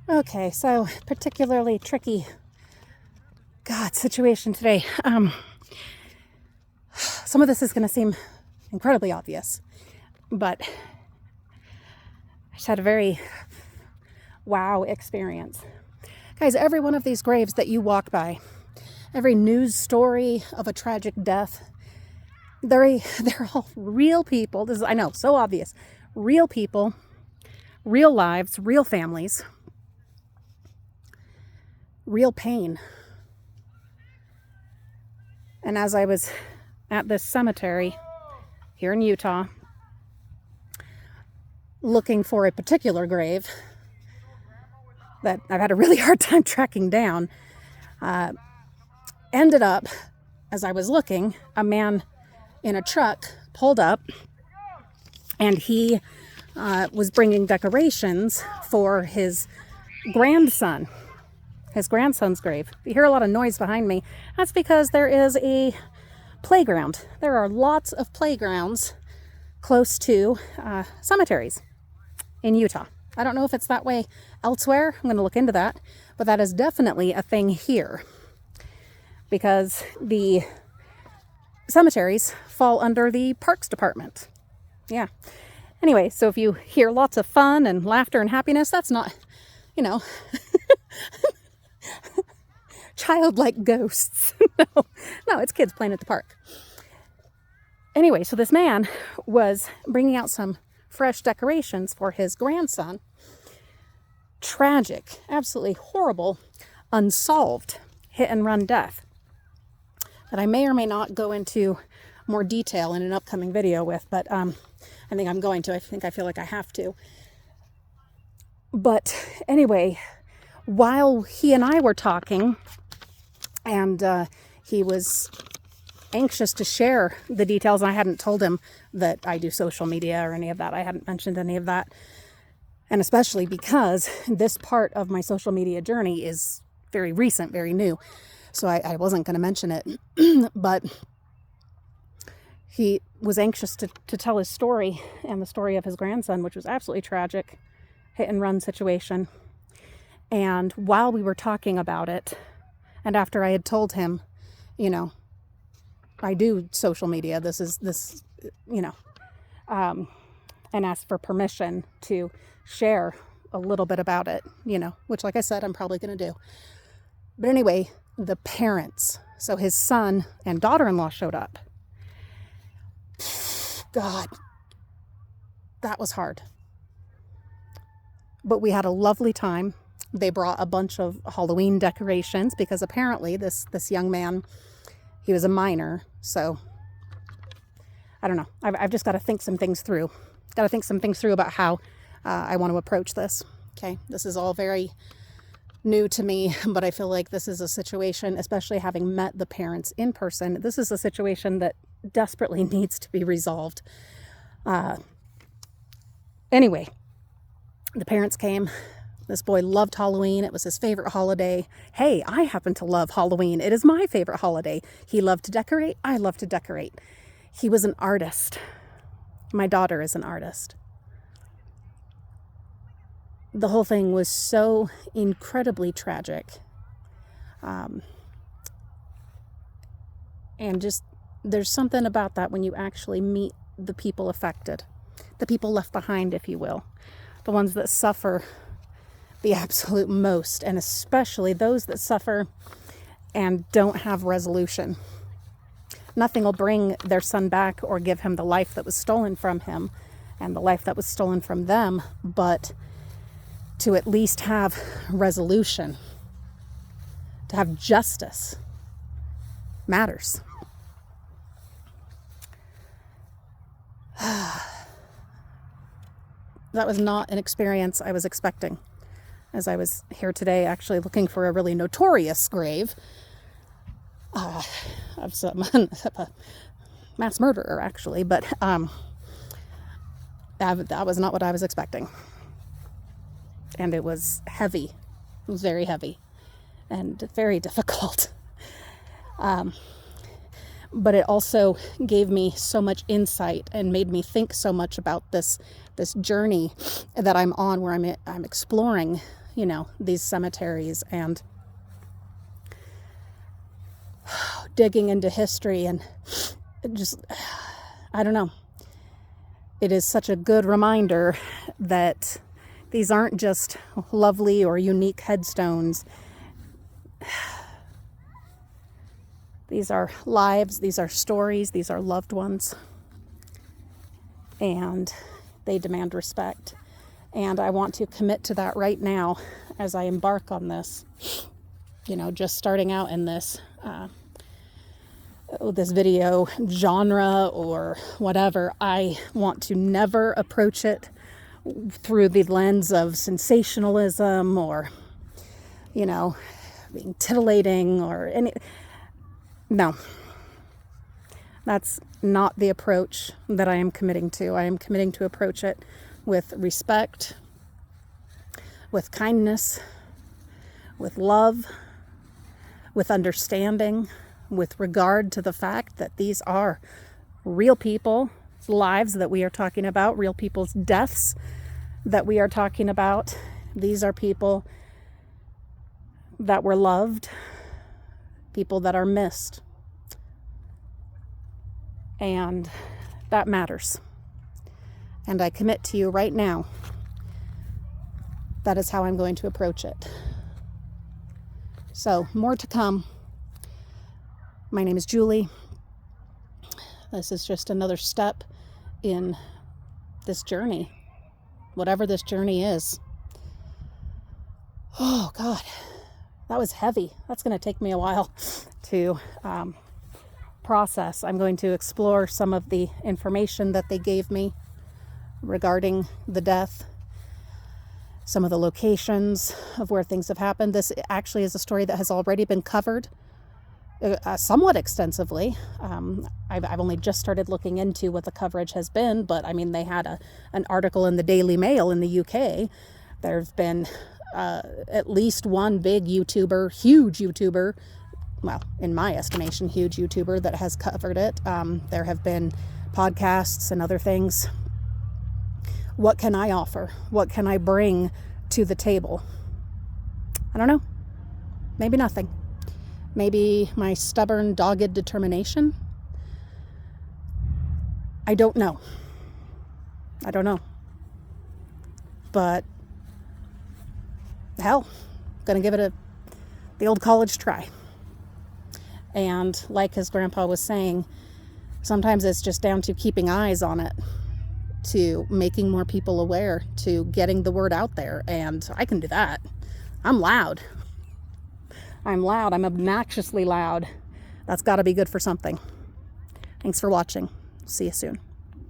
Okay, so particularly tricky, situation today. Some of this is going to seem incredibly obvious, but I just had a very wow experience. Guys, every one of these graves that you walk by, every news story of a tragic death, they're all real people. This is, I know, so obvious. Real people, real lives, real families, real pain. And as I was at this cemetery here in Utah, looking for a particular grave that I've had a really hard time tracking down, ended up, as I was looking, a man in a truck pulled up, and he was bringing decorations for his grandson's grave. If you hear a lot of noise behind me, that's because there is a playground. There are lots of playgrounds close to cemeteries in Utah. I don't know if it's that way elsewhere. I'm going to look into that, but that is definitely a thing here because the cemeteries fall under the Parks Department. Yeah. Anyway, so if you hear lots of fun and laughter and happiness, that's not, childlike ghosts. No, it's kids playing at the park. Anyway, so this man was bringing out some fresh decorations for his grandson. Tragic, absolutely horrible, unsolved hit and run death that I may or may not go into more detail in an upcoming video with, but I think I'm going to. I feel like I have to. But anyway, while he and I were talking, and he was anxious to share the details, and I hadn't told him that I do social media or any of that. I hadn't mentioned any of that. And especially because this part of my social media journey is very recent, very new. So I wasn't going to mention it. But he was anxious to tell his story and the story of his grandson, which was absolutely tragic, hit and run situation. And while we were talking about it, and after I had told him, I do social media, and asked for permission to share a little bit about it, which, like I said, I'm probably going to do. But anyway, the parents, so his son and daughter-in-law showed up. God, that was hard. But we had a lovely time. They brought a bunch of Halloween decorations because apparently this young man, he was a minor. So I don't know. I've just got to think some things through. Got to think some things through about how I want to approach this. Okay. This is all very new to me, but I feel like this is a situation, especially having met the parents in person, this is a situation that desperately needs to be resolved. Anyway, the parents came. This boy loved Halloween. It was his favorite holiday. Hey, I happen to love Halloween. It is my favorite holiday. He loved to decorate. I love to decorate. He was an artist. My daughter is an artist. The whole thing was so incredibly tragic. And just, there's something about that when you actually meet the people affected, the people left behind, if you will, the ones that suffer the absolute most, and especially those that suffer and don't have resolution. Nothing will bring their son back or give him the life that was stolen from him and the life that was stolen from them, but to at least have resolution, to have justice, matters. That was not an experience I was expecting. As I was here today actually looking for a really notorious grave of a mass murderer, actually, but that was not what I was expecting. And it was heavy. It was very heavy and very difficult. But it also gave me so much insight and made me think so much about this journey that I'm on, where I'm exploring, these cemeteries and digging into history, and just, I don't know. It is such a good reminder that these aren't just lovely or unique headstones. These are lives, these are stories, these are loved ones, and they demand respect. And I want to commit to that right now as I embark on this, just starting out in this video genre or whatever. I want to never approach it through the lens of sensationalism or, being titillating or any. No, that's not the approach that I am committing to. I am committing to approach it with respect, with kindness, with love, with understanding, with regard to the fact that these are real people's lives that we are talking about, real people's deaths that we are talking about. These are people that were loved, people that are missed, and that matters. And I commit to you right now, that is how I'm going to approach it. So, more to come. My name is Julie. This is just another step in this journey, whatever this journey is. Oh, God. That was heavy. That's going to take me a while to process. I'm going to explore some of the information that they gave me regarding the death, some of the locations of where things have happened. This actually is a story that has already been covered somewhat extensively. I've only just started looking into what the coverage has been, but they had an article in the Daily Mail in the UK. There's been at least one big YouTuber, huge YouTuber, well, in my estimation, huge YouTuber that has covered it. There have been podcasts and other things. What can I offer? What can I bring to the table? I don't know. Maybe nothing. Maybe my stubborn, dogged determination. I don't know. But hell, gonna give it the old college try. And like his grandpa was saying, sometimes it's just down to keeping eyes on it, to making more people aware, to getting the word out there. And I can do that. I'm loud. I'm obnoxiously loud. That's got to be good for something. Thanks for watching. See you soon.